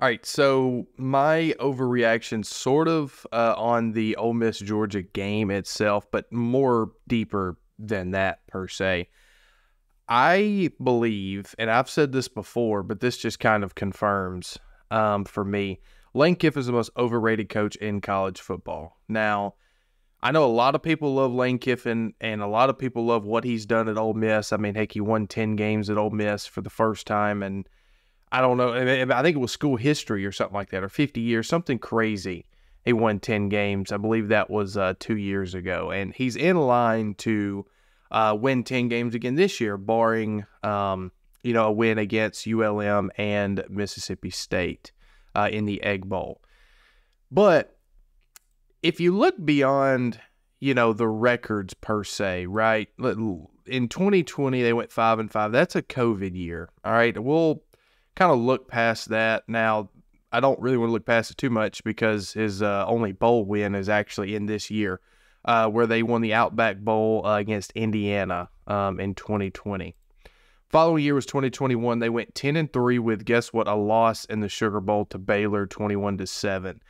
All right, so my overreaction sort of on the Ole Miss Georgia game itself, but more deeper than that per se. I believe, and I've said this before, but this just kind of confirms for me, Lane Kiffin is the most overrated coach in college football. Now, I know a lot of people love Lane Kiffin, and a lot of people love what he's done at Ole Miss. I mean, heck, he won 10 games at Ole Miss for the first time, and I don't know. I think it was school history or something like that, or 50 years, something crazy. He won 10 games. I believe that was 2 years ago. And he's in line to win 10 games again this year, barring, a win against ULM and Mississippi State in the Egg Bowl. But if you look beyond, the records per se, right? In 2020, they went 5-5. That's a COVID year. All right. We'll kind of look past that. Now, I don't really want to look past it too much because his only bowl win is actually in this year, where they won the Outback Bowl against Indiana in 2020. Following year was 2021. They went 10-3 with, guess what, a loss in the Sugar Bowl to Baylor, 21-7.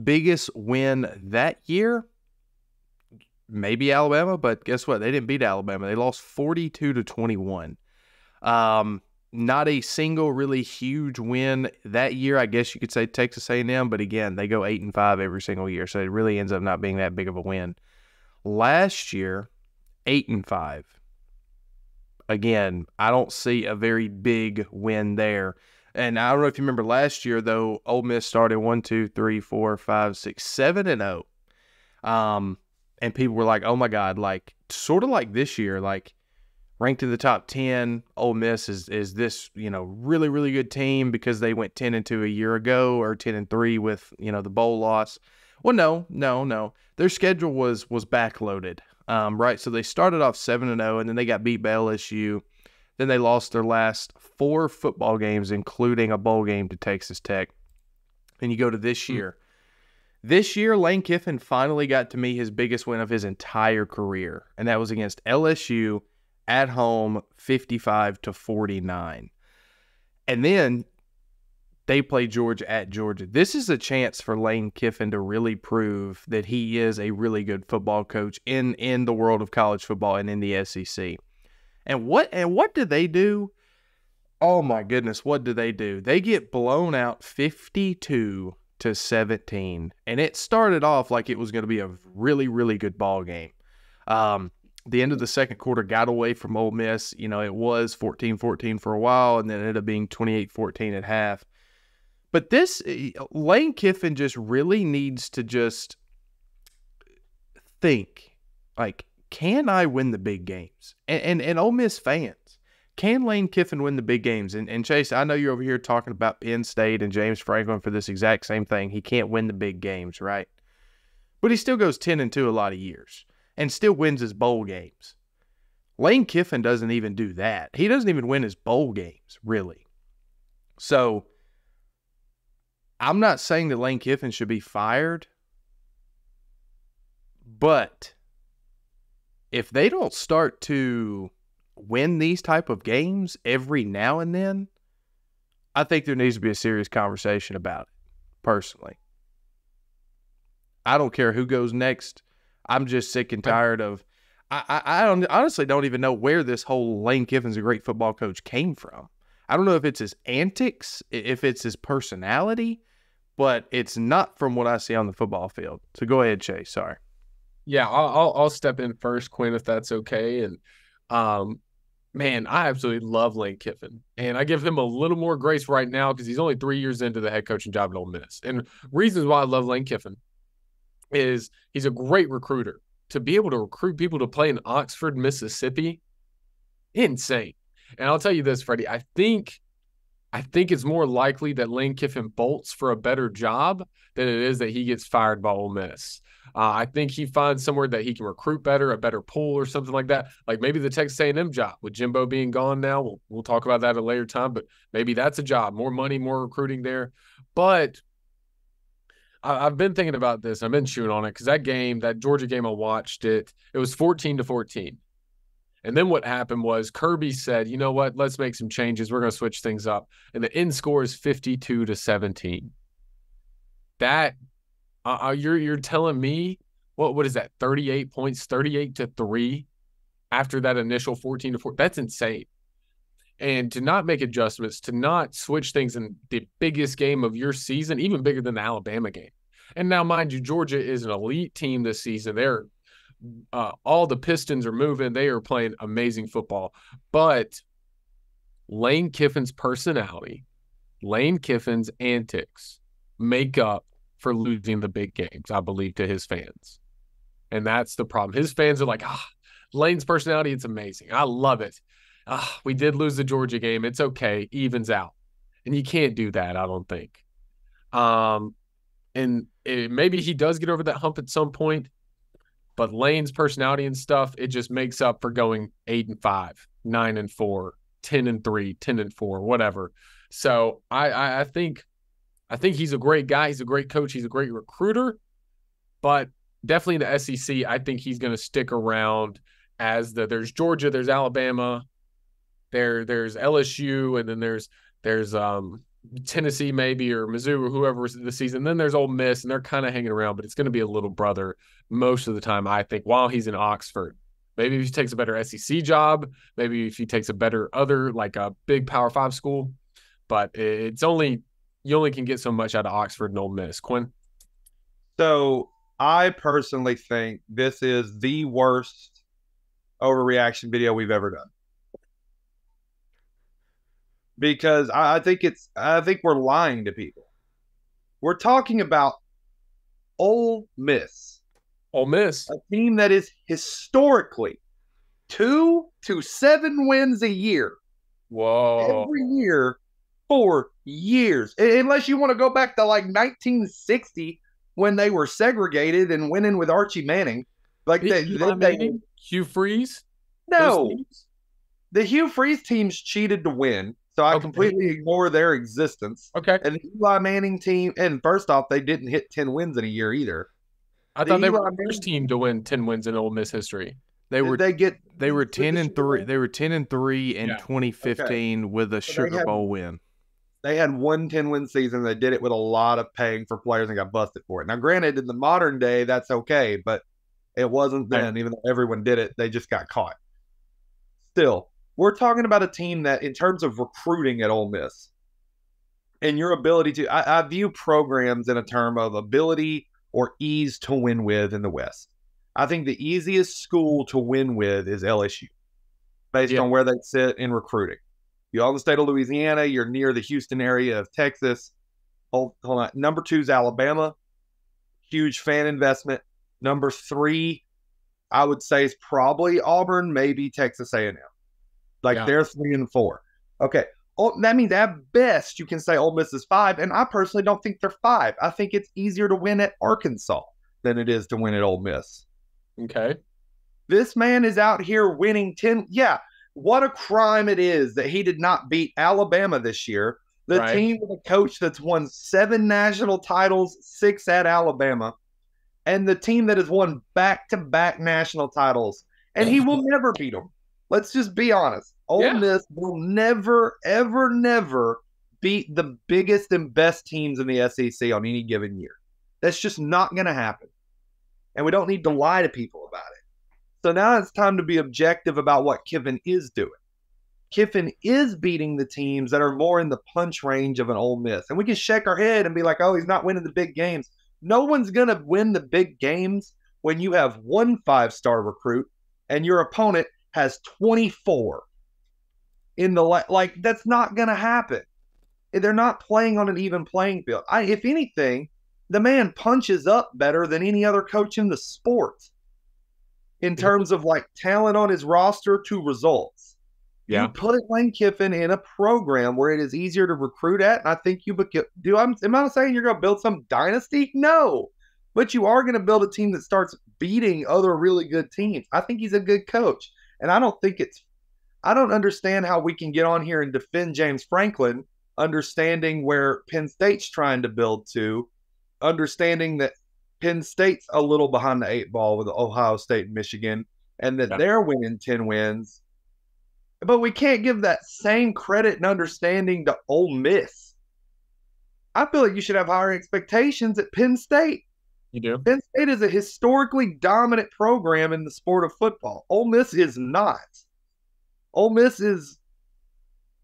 Biggest win that year, maybe Alabama, but guess what? They didn't beat Alabama. They lost 42-21. Not a single really huge win that year. I guess you could say Texas A&M, but again, they go 8-5 every single year, so it really ends up not being that big of a win. Last year, 8-5. Again, I don't see a very big win there. And I don't know if you remember last year, though, Ole Miss started 7-0. And people were like, oh my God, like sort of like this year, like ranked in the top 10, Ole Miss is this, really, really good team because they went 10-2 a year ago, or 10-3 with, the bowl loss. Well, no. Their schedule was backloaded, right? So they started off 7-0, and then they got beat by LSU. Then they lost their last 4 football games, including a bowl game to Texas Tech. And you go to this year. This year, Lane Kiffin finally got to me his biggest win of his entire career, and that was against LSU at home, 55-49. And then they play Georgia at Georgia. This is a chance for Lane Kiffin to really prove that he is a really good football coach in the world of college football and in the SEC. And what do they do? Oh my goodness, what do they do? They get blown out 52-17, and it started off like it was going to be a really, really good ball game. The end of the second quarter got away from Ole Miss. It was 14-14 for a while, and then it ended up being 28-14 at half. But Lane Kiffin just really needs to just think, like, can I win the big games? And Ole Miss fans, can Lane Kiffin win the big games? And Chase, I know you're over here talking about Penn State and James Franklin for this exact same thing. He can't win the big games, right? But he still goes 10-2 a lot of years and still wins his bowl games. Lane Kiffin doesn't even do that. He doesn't even win his bowl games, really. So I'm not saying that Lane Kiffin should be fired, but if they don't start to win these type of games every now and then, I think there needs to be a serious conversation about it, personally. I don't care who goes next. I'm just sick and tired of – I honestly don't even know where this whole Lane Kiffin's a great football coach came from. I don't know if it's his antics, if it's his personality, but it's not from what I see on the football field. So go ahead, Chase. Sorry. Yeah, I'll step in first, Quinn, if that's okay. And man, I absolutely love Lane Kiffin, and I give him a little more grace right now because he's only 3 years into the head coaching job at Ole Miss. And reasons why I love Lane Kiffin is he's a great recruiter. To be able to recruit people to play in Oxford, Mississippi, insane. And I'll tell you this, Freddie, I think it's more likely that Lane Kiffin bolts for a better job than it is that he gets fired by Ole Miss. I think he finds somewhere that he can recruit better, a better pool or something like that. Like maybe the Texas A&M job with Jimbo being gone now. We'll talk about that at a later time, but maybe that's a job. More money, more recruiting there. But I've been thinking about this. I've been chewing on it because that Georgia game, I watched it. It was 14-14. And then what happened was Kirby said, you know what, let's make some changes. We're going to switch things up. And the end score is 52-17. That you're telling me what is that? 38 points, 38-3 after that initial 14-4. That's insane. And to not make adjustments, to not switch things in the biggest game of your season, even bigger than the Alabama game. And now, mind you, Georgia is an elite team this season. They're all the Pistons are moving. They are playing amazing football. But Lane Kiffin's personality, Lane Kiffin's antics make up for losing the big games, I believe, to his fans. And that's the problem. His fans are like, Lane's personality, it's amazing. I love it. We did lose the Georgia game. It's okay. Evens out. And you can't do that, I don't think. Maybe he does get over that hump at some point, but Lane's personality and stuff, it just makes up for going 8-5, 9-4, 10-3, 10-4, whatever. So I think he's a great guy. He's a great coach. He's a great recruiter, but definitely in the SEC, I think he's going to stick around as there's Georgia, there's Alabama, there's LSU, and then there's Tennessee maybe, or Mizzou, or whoever the season. Then there's Ole Miss, and they're kind of hanging around, but it's going to be a little brother most of the time, I think, while he's in Oxford. Maybe if he takes a better SEC job, maybe if he takes a better other, like a big Power 5 school, but you only can get so much out of Oxford and Ole Miss. Quinn? So I personally think this is the worst overreaction video we've ever done. Because I think we're lying to people. We're talking about Ole Miss. Ole Miss. A team that is historically 2 to 7 wins a year. Whoa. Every year for years. Unless you want to go back to like 1960 when they were segregated and winning with Archie Manning. Like Hugh Freeze? No. The Hugh Freeze teams cheated to win. So I completely ignore their existence. Okay. And the Eli Manning team, and first off, they didn't hit 10 wins in a year either. I thought they were the first team to win 10 wins in Ole Miss history. They were 10-3. They were 10-3 in 2015 with a Sugar Bowl win. They had one 10-win season. They did it with a lot of paying for players and got busted for it. Now, granted, in the modern day, that's okay, but it wasn't then. Even though everyone did it, they just got caught. Still, we're talking about a team that, in terms of recruiting at Ole Miss, and your ability to, I view programs in a term of ability or ease to win with in the West. I think the easiest school to win with is LSU, based on where they sit in recruiting. You own the state of Louisiana. You're near the Houston area of Texas. Hold on. Number 2 is Alabama. Huge fan investment. Number 3, I would say, is probably Auburn, maybe Texas A&M. They're 3 and 4. Okay. That means at best you can say Ole Miss is 5, and I personally don't think they're 5. I think it's easier to win at Arkansas than it is to win at Ole Miss. Okay. This man is out here winning 10. Yeah, what a crime it is that he did not beat Alabama this year, the team with a coach that's won 7 national titles, 6 at Alabama, and the team that has won back-to-back national titles, and he will never beat them. Let's just be honest. Ole Miss will never, ever, never beat the biggest and best teams in the SEC on any given year. That's just not going to happen. And we don't need to lie to people about it. So now it's time to be objective about what Kiffin is doing. Kiffin is beating the teams that are more in the punch range of an Ole Miss. And we can shake our head and be like, oh, he's not winning the big games. No one's going to win the big games when you have one 5-star recruit and your opponent has 24 in the that's not going to happen. They're not playing on an even playing field. If anything, the man punches up better than any other coach in the sport in terms of talent on his roster to results. Yeah. You put Lane Kiffin in a program where it is easier to recruit at, and I think am I saying you're going to build some dynasty? No. But you are going to build a team that starts beating other really good teams. I think he's a good coach. And I don't understand how we can get on here and defend James Franklin, understanding where Penn State's trying to build to, understanding that Penn State's a little behind the 8 ball with Ohio State and Michigan, and that they're winning 10 wins, But we can't give that same credit and understanding to Ole Miss. I feel like you should have higher expectations at Penn State. You do? Penn State is a historically dominant program in the sport of football. Ole Miss is not. Ole Miss is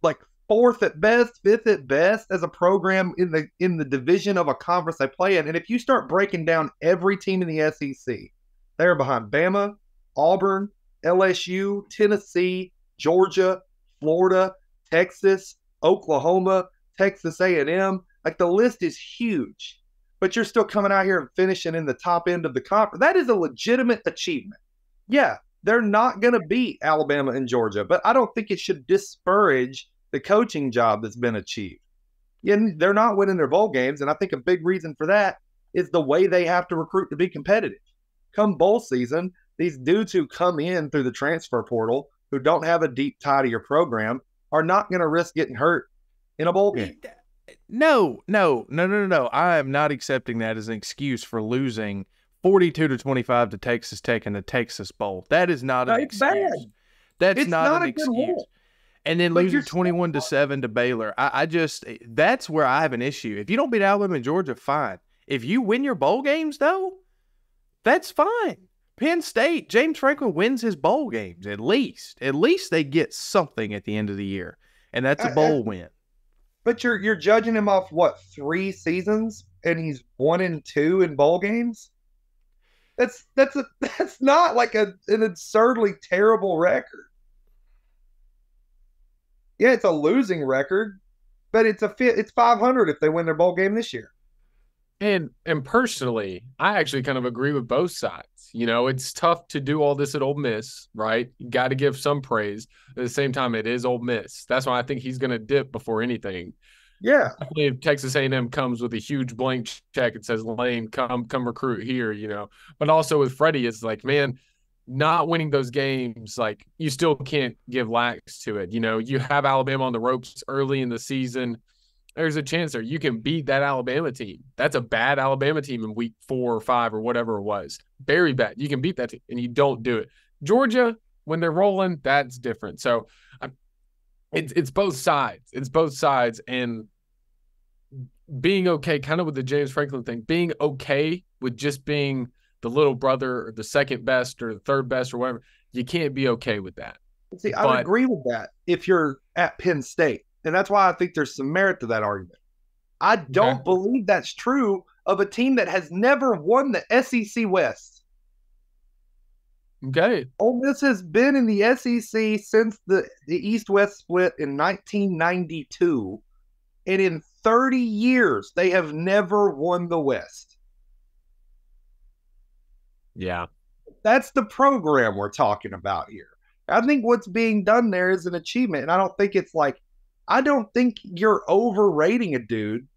like fourth at best, fifth at best as a program in the division of a conference they play in. And if you start breaking down every team in the SEC, they're behind Bama, Auburn, LSU, Tennessee, Georgia, Florida, Texas, Oklahoma, Texas A&M. Like the list is huge, but you're still coming out here and finishing in the top end of the conference. That is a legitimate achievement. Yeah, they're not going to beat Alabama and Georgia, but I don't think it should discourage the coaching job that's been achieved. Yeah, they're not winning their bowl games, and I think a big reason for that is the way they have to recruit to be competitive. Come bowl season, these dudes who come in through the transfer portal who don't have a deep tie to your program are not going to risk getting hurt in a bowl game. No. I am not accepting that as an excuse for losing 42-25 to Texas Tech in the Texas Bowl. That is not an excuse. Bad. That's It's not not an a good excuse. look. And then But losing you're 21-7 to Baylor. I just that's where I have an issue. If you don't beat Alabama and Georgia, fine. If you win your bowl games, though, that's fine. Penn State, James Franklin wins his bowl games at least. At least they get something at the end of the year, and that's a bowl win. But you're judging him off what, 3 seasons, and he's 1-2 in bowl games. That's not like an absurdly terrible record. Yeah, it's a losing record, but it's 500 if they win their bowl game this year. And personally, I actually kind of agree with both sides. You know, it's tough to do all this at Ole Miss, right? You got to give some praise. At the same time, it is Ole Miss. That's why I think he's going to dip before anything. Yeah. Definitely if Texas A&M comes with a huge blank check and says, Lane, come recruit here, you know. But also with Freddie, it's like, man, not winning those games, like you still can't give lax to it. You know, you have Alabama on the ropes early in the season. There's a chance there you can beat that Alabama team. That's a bad Alabama team in week 4 or 5 or whatever it was. Very bad. You can beat that team, and you don't do it. Georgia, when they're rolling, that's different. So it's both sides. It's both sides. And being okay, kind of with the James Franklin thing, being okay with just being the little brother or the second best or the third best or whatever, you can't be okay with that. See, I would agree with that if you're at Penn State. And that's why I think there's some merit to that argument. I don't believe that's true of a team that has never won the SEC West. Okay. Ole Miss has been in the SEC since the East-West split in 1992. And in 30 years, they have never won the West. Yeah. That's the program we're talking about here. I think what's being done there is an achievement. And I don't think you're overrating a dude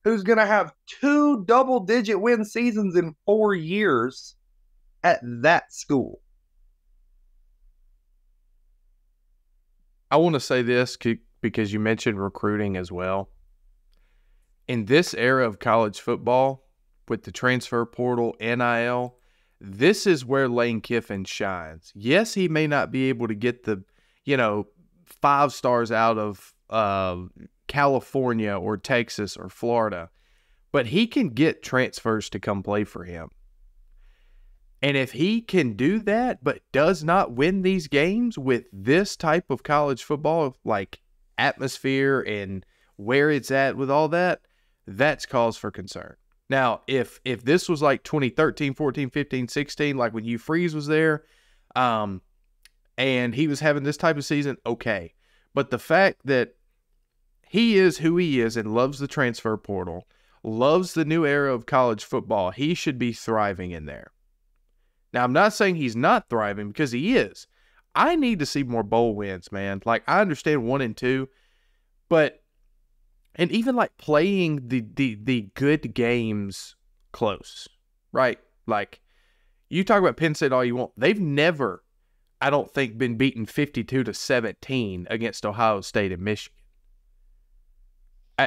who's going to have 2 double-digit win seasons in 4 years at that school. I want to say this because you mentioned recruiting as well. In this era of college football, with the transfer portal, NIL, this is where Lane Kiffin shines. Yes, he may not be able to get the, 5 stars out of California or Texas or Florida, but he can get transfers to come play for him. And if he can do that, but does not win these games with this type of college football, like atmosphere and where it's at with all that, that's cause for concern. Now, if this was like 2013, 14, 15, 16, like when Hugh Freeze was there, and he was having this type of season, okay. But the fact that he is who he is and loves the transfer portal, loves the new era of college football, he should be thriving in there. Now, I'm not saying he's not thriving because he is. I need to see more bowl wins, man. Like, I understand 1 and 2, but and even like playing the good games close, right? Like, you talk about Penn State all you want. They've never, I don't think, been beaten 52-17 against Ohio State and Michigan.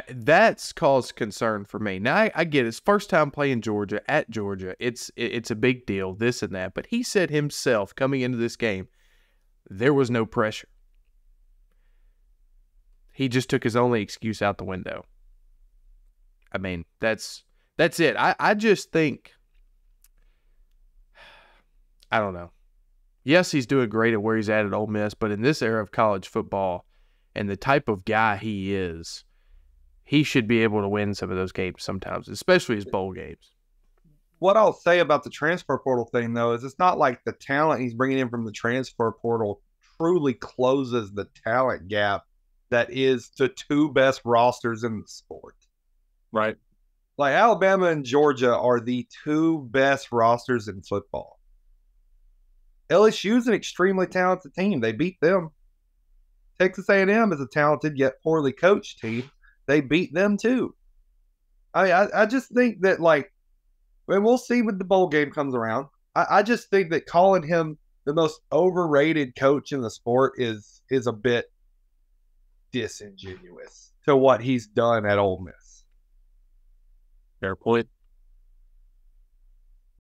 That's caused concern for me. Now, I get it. It's first time playing Georgia at Georgia. It's a big deal, this and that. But he said himself coming into this game, there was no pressure. he just took his only excuse out the window. I mean, that's it. I just think, I don't know. Yes, he's doing great at where he's at Ole Miss, but in this era of college football and the type of guy he is, he should be able to win some of those games sometimes, especially his bowl games. What I'll say about the transfer portal thing, though, is it's not like the talent he's bringing in from the transfer portal truly closes the talent gap that is the two best rosters in the sport. Right. Like Alabama and Georgia are the two best rosters in football. LSU is an extremely talented team. They beat them. Texas A&M is a talented yet poorly coached team. They beat them too. I just think that, like, and we'll see when the bowl game comes around. I just think that calling him the most overrated coach in the sport is a bit disingenuous to what he's done at Ole Miss. Fair point.